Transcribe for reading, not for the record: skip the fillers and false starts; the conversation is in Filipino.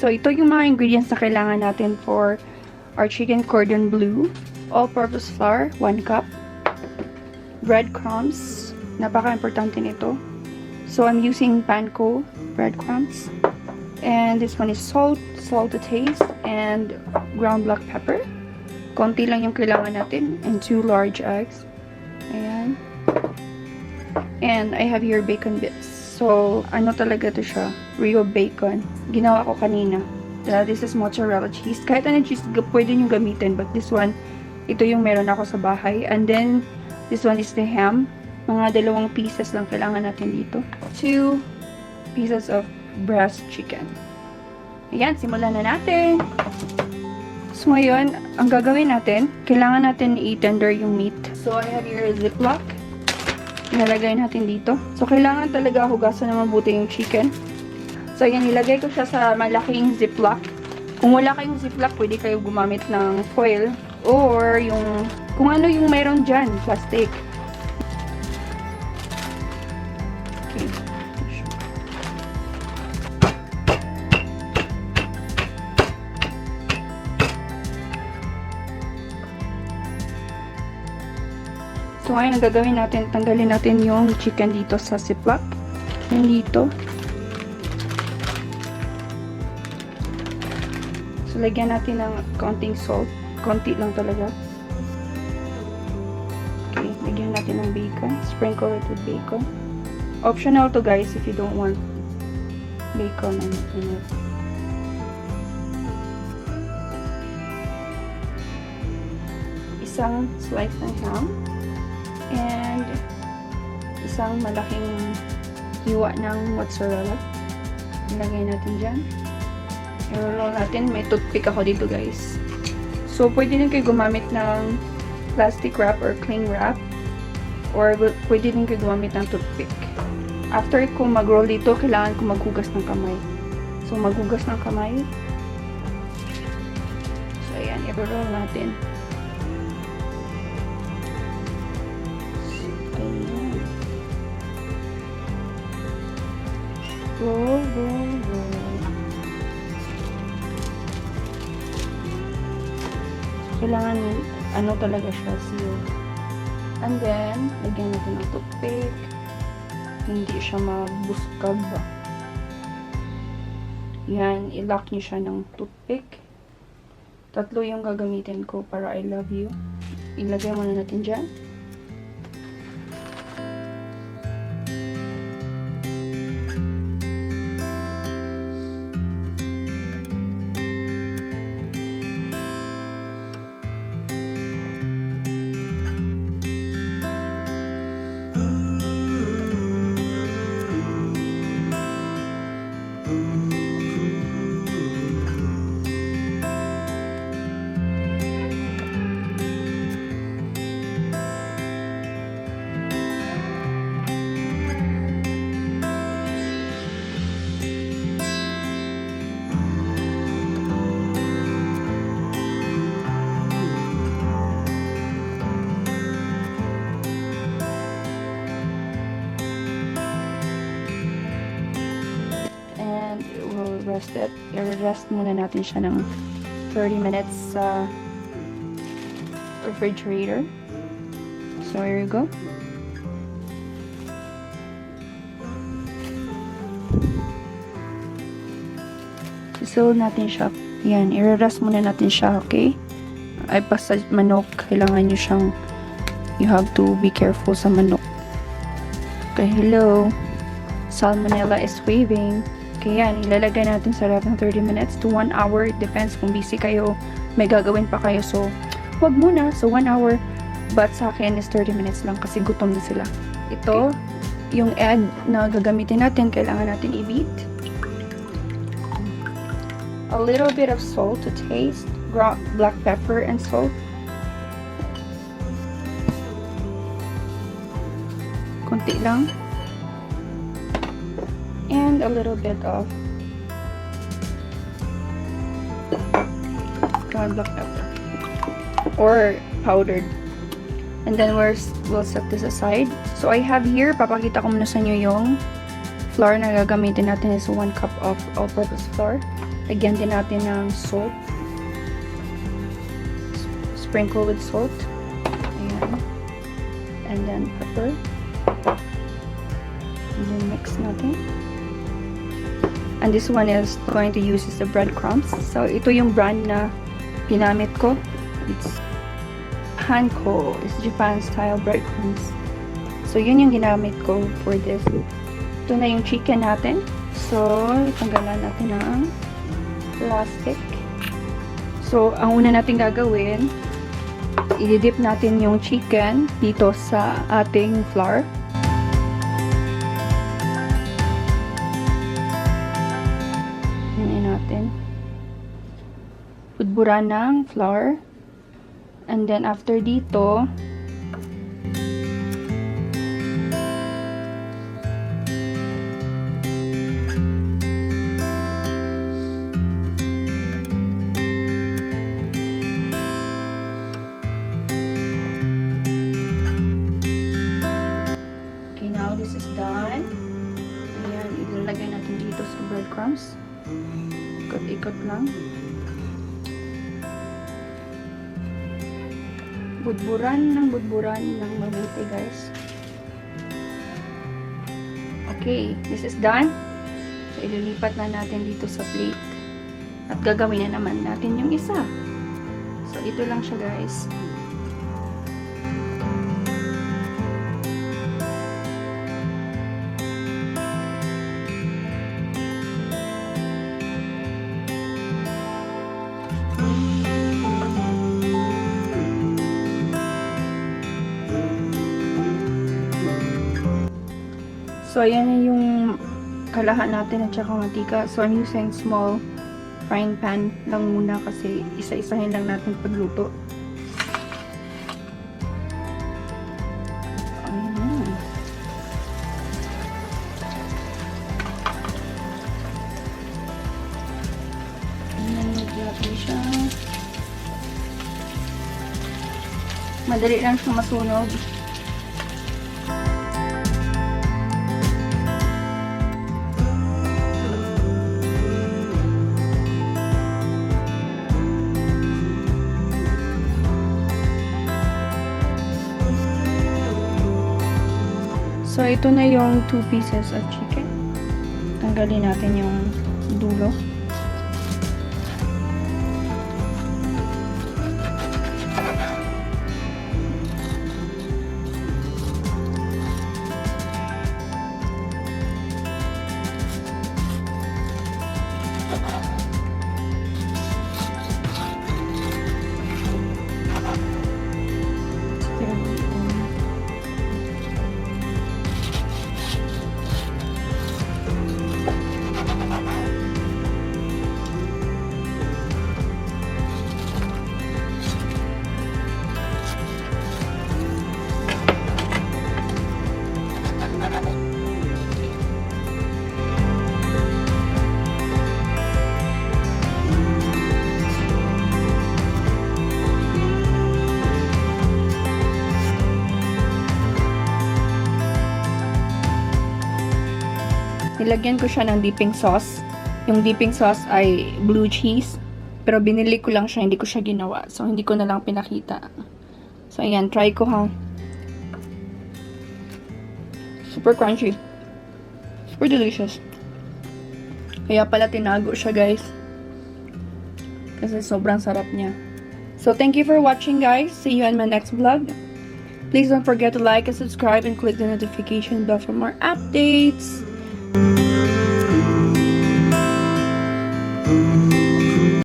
So, ito yung mga ingredients na kailangan natin for our chicken cordon bleu. All-purpose flour, 1 cup. Breadcrumbs, napaka-importante nito. So, I'm using panko breadcrumbs. And this one is salt to taste, and ground black pepper. Konti lang yung kailangan natin, and 2 large eggs. Ayan. And I have here bacon bits. So, ano talaga to siya? Real bacon. Ginawa ko kanina. This is mozzarella cheese. Kahit anong cheese, pwede nyo gamitin. But this one, ito yung meron ako sa bahay. And then, this one is the ham. Mga 2 pieces lang kailangan natin dito. 2 pieces of breast chicken. Ayan, simulan na natin. So, ngayon, ang gagawin natin, kailangan natin i-tender yung meat. So, I have here a ziplock. Ilalagay natin dito. So, kailangan talaga hugasan na mabuti yung chicken. So, ayan, ilagay ko siya sa malaking ziplock. Kung wala kayong ziplock, pwede kayo gumamit ng foil or yung, kung ano yung meron dyan, plastic. Okay. So, ngayon, ang gagawin natin, tanggalin natin yung chicken dito sa ziplock. Yan dito. So, lagyan natin ng konting salt. Konti lang talaga. Okay, lagyan natin ng bacon. Sprinkle it with bacon. Optional to, guys, if you don't want bacon in it. Isang slice ng ham. And isang malaking hiwa ng mozzarella. Ilagay natin dyan. I-roll natin. May toothpick ako dito, guys. So, pwede din kayo gumamit ng plastic wrap or cling wrap. Or pwede din kayo gumamit ng toothpick. After ko mag-roll dito, kailangan ko maghugas ng kamay. So, maghugas ng kamay. So, ayan. I-roll natin. Roll. Kailangan, ano talaga siya, sealed. And then, lagyan natin ng toothpick. Hindi siya mabuskag ba. Yan, i-lock niyo siya ng toothpick. 3 yung gagamitin ko para I love you. Ilagay muna natin dyan. Rest it. I-rest muna natin siya ng 30 minutes sa refrigerator. So, here you go. Isul natin siya. Yan, i-rest muna natin siya, okay? Ay, basta manok, kailangan nyo siyang, you have to be careful sa manok. Okay, hello. Salmonella is waving. Okay, yan. Ilalagay natin sa ref ng 30 minutes to 1 hour. It depends kung busy kayo. May gagawin pa kayo. So, wag muna. So, 1 hour. But sa akin is 30 minutes lang kasi gutom na sila. Ito, yung egg na gagamitin natin, kailangan natin i-beat. A little bit of salt to taste. Black pepper and salt. Konti lang. And a little bit of ground black pepper or powdered. And then we'll set this aside. So I have here, papakita ko muna sa inyo yung flour na gagamitin natin is 1 cup of all-purpose flour. Lagyan din natin ng salt. Sprinkle with salt. Ayan. And then pepper. And then mix natin. And this one is going to use is the breadcrumbs. So, ito yung brand na ginamit ko. It's Hanko. It's Japan-style breadcrumbs. So, yun yung ginamit ko for this. Ito na yung chicken natin. So, itanggalan natin ng plastic. So, ang una natin gagawin, i-dip natin yung chicken dito sa ating flour. Budburan ng flour. And then after dito, okay, now this is done. Ayan, ilalagay natin dito sa breadcrumbs. Ikot-ikot lang. Budburan ng mabuti, guys. Okay, this is done. So, ililipat na natin dito sa plate. At gagawin na naman natin yung isa. So, ito lang siya, guys. So, ayan na yung kalahat natin at saka mantika. So, I'm using small frying pan lang muna kasi isa-isahin lang natin pagluto. Ayan. Ayan, natin siya. Madali lang siyang masunog. So, ito na yung 2 pieces of chicken. Tanggalin natin yung dulo. Nilagyan ko siya ng dipping sauce. Yung dipping sauce ay blue cheese. Pero binili ko lang siya, hindi ko siya ginawa. So, hindi ko na lang pinakita. So, ayan, try ko ha. Super crunchy. Super delicious. Kaya pala tinago siya, guys. Kasi sobrang sarap niya. So, thank you for watching, guys. See you in my next vlog. Please don't forget to like and subscribe and click the notification bell for more updates.